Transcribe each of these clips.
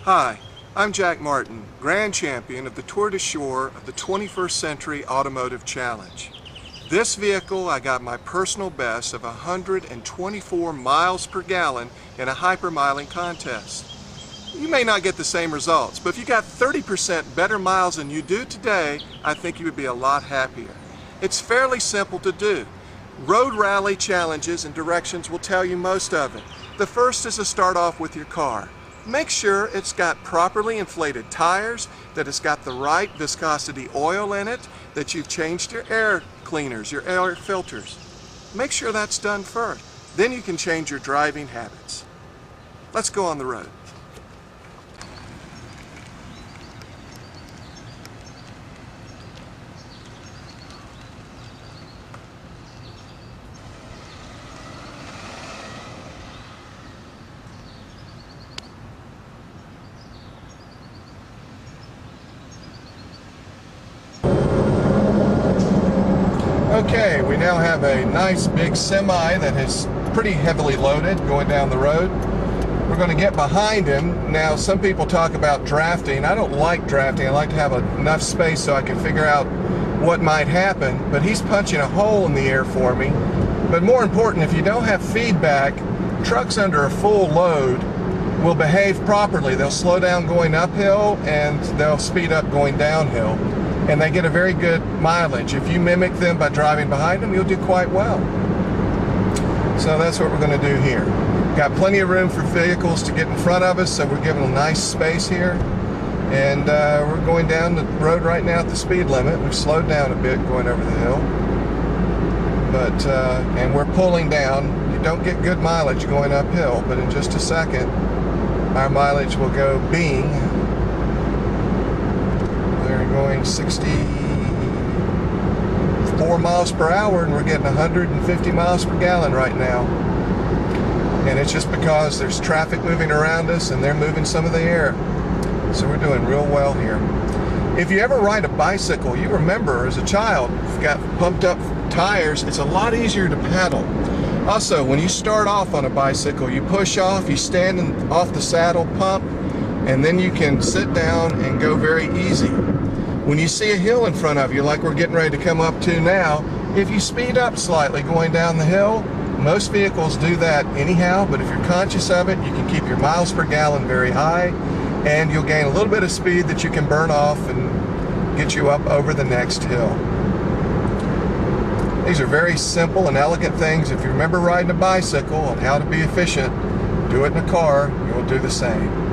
Hi, I'm Jack Martin, Grand Champion of the Tour de Shore of the 21st Century Automotive Challenge. This vehicle, I got my personal best of 124 miles per gallon in a Hypermiling contest. You may not get the same results, but if you got 30% better miles than you do today, I think you would be a lot happier. It's fairly simple to do. Road rally challenges and directions will tell you most of it. The first is to start off with your car. Make sure it's got properly inflated tires, that it's got the right viscosity oil in it, that you've changed your air cleaners, your air filters. Make sure that's done first. Then you can change your driving habits. Let's go on the road. Okay, we now have a nice big semi that is pretty heavily loaded going down the road. We're going to get behind him. Now, some people talk about drafting. I don't like drafting. I like to have enough space so I can figure out what might happen. But he's punching a hole in the air for me. But more important, if you don't have feedback, trucks under a full load will behave properly. They'll slow down going uphill and they'll speed up going downhill. And they get a very good mileage. If you mimic them by driving behind them, you'll do quite well. So that's what we're going to do here. Got plenty of room for vehicles to get in front of us, so we're giving a nice space here. And we're going down the road right now at the speed limit. We've slowed down a bit going over the hill. But, and we're pulling down. You don't get good mileage going uphill, but in just a second, our mileage will go bing. Going 64 miles per hour, and we're getting 150 miles per gallon right now. And it's just because there's traffic moving around us and they're moving some of the air. So we're doing real well here. If you ever ride a bicycle, you remember as a child, if you've got pumped up tires, it's a lot easier to pedal. Also, when you start off on a bicycle, you push off, you stand off the saddle, pump, and then you can sit down and go very easy. When you see a hill in front of you, like we're getting ready to come up to now, if you speed up slightly going down the hill, most vehicles do that anyhow, but if you're conscious of it, you can keep your miles per gallon very high, and you'll gain a little bit of speed that you can burn off and get you up over the next hill. These are very simple and elegant things. If you remember riding a bicycle and how to be efficient, do it in a car, you'll do the same.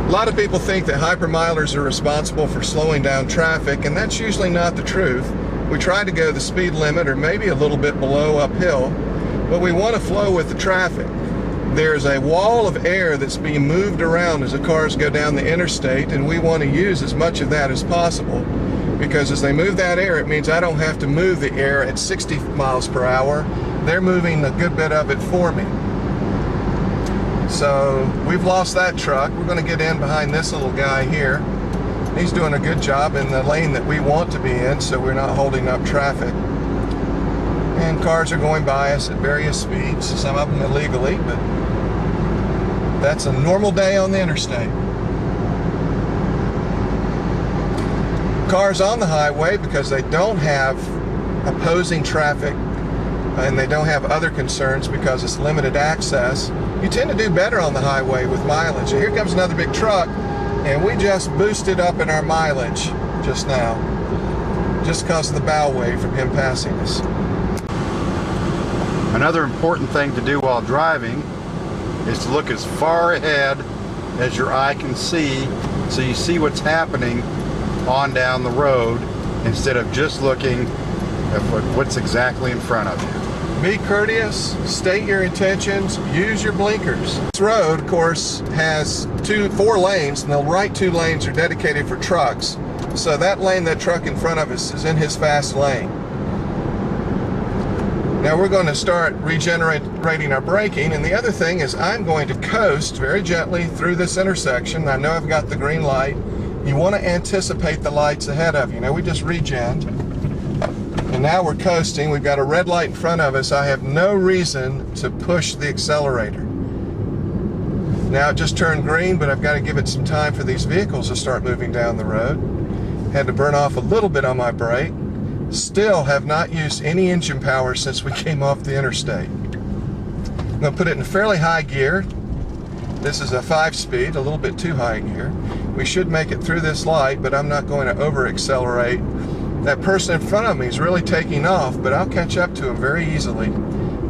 A lot of people think that hypermilers are responsible for slowing down traffic, and that's usually not the truth. We try to go the speed limit or maybe a little bit below uphill, but we want to flow with the traffic. There's a wall of air that's being moved around as the cars go down the interstate, and we want to use as much of that as possible, because as they move that air, it means I don't have to move the air at 60 miles per hour. They're moving a good bit of it for me. So we've lost that truck. We're going to get in behind this little guy here. He's doing a good job in the lane that we want to be in, so we're not holding up traffic. And cars are going by us at various speeds, some of them illegally, but that's a normal day on the interstate. Cars on the highway, because they don't have opposing traffic and they don't have other concerns because it's limited access, you tend to do better on the highway with mileage. And here comes another big truck, and we just boosted up in our mileage just now, just because of the bow wave from him passing us. Another important thing to do while driving is to look as far ahead as your eye can see, so you see what's happening on down the road instead of just looking at what's exactly in front of you. Be courteous, state your intentions, use your blinkers. This road, of course, has 4 lanes, and the right 2 lanes are dedicated for trucks. So that lane, that truck in front of us, is in his fast lane. Now we're going to start regenerating our braking, and the other thing is I'm going to coast very gently through this intersection. I know I've got the green light. You want to anticipate the lights ahead of you. Now we just regened. And now we're coasting. We've got a red light in front of us. I have no reason to push the accelerator. Now it just turned green, but I've got to give it some time for these vehicles to start moving down the road. Had to burn off a little bit on my brake. Still have not used any engine power since we came off the interstate. I'm going to put it in fairly high gear. This is a 5-speed, a little bit too high gear. We should make it through this light, but I'm not going to over accelerate. That person in front of me is really taking off, but I'll catch up to him very easily,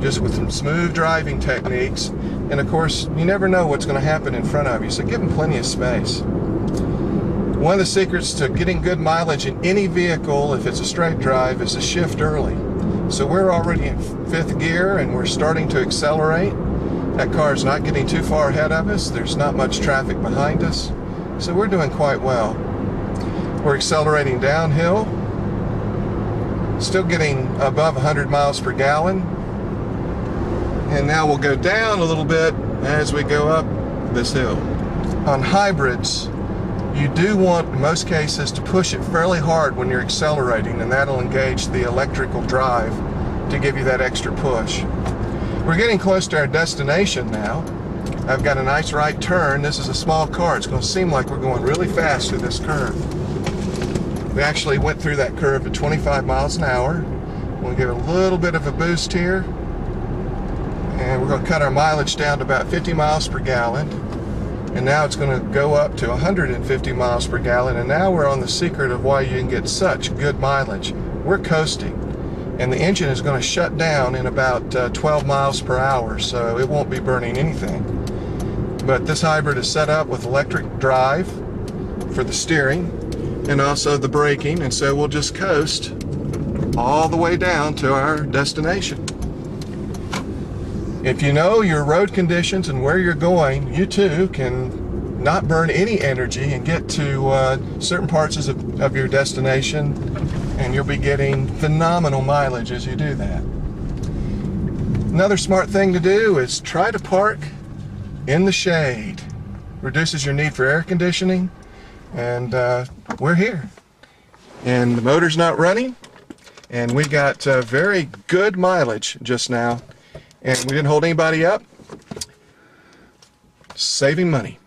just with some smooth driving techniques. And of course, you never know what's going to happen in front of you, so give them plenty of space. One of the secrets to getting good mileage in any vehicle, if it's a straight drive, is to shift early. So we're already in 5th gear and we're starting to accelerate. That car is not getting too far ahead of us. There's not much traffic behind us. So we're doing quite well. We're accelerating downhill, still getting above 100 miles per gallon. And now we'll go down a little bit as we go up this hill. On hybrids, you do want, in most cases, to push it fairly hard when you're accelerating, and that'll engage the electrical drive to give you that extra push. We're getting close to our destination now. I've got a nice right turn. This is a small car. It's going to seem like we're going really fast through this curve. We actually went through that curve at 25 miles an hour. We'll give it a little bit of a boost here. And we're going to cut our mileage down to about 50 miles per gallon. And now it's going to go up to 150 miles per gallon. And now we're on the secret of why you can get such good mileage. We're coasting. And the engine is going to shut down in about 12 miles per hour, so it won't be burning anything. But this hybrid is set up with electric drive for the steering and also the braking, and so we'll just coast all the way down to our destination. If you know your road conditions and where you're going, you too can not burn any energy and get to certain parts of your destination, and you'll be getting phenomenal mileage as you do that. Another smart thing to do is try to park in the shade. Reduces your need for air conditioning, and we're here. And the motor's not running, and we got very good mileage just now, and we didn't hold anybody up. Saving money.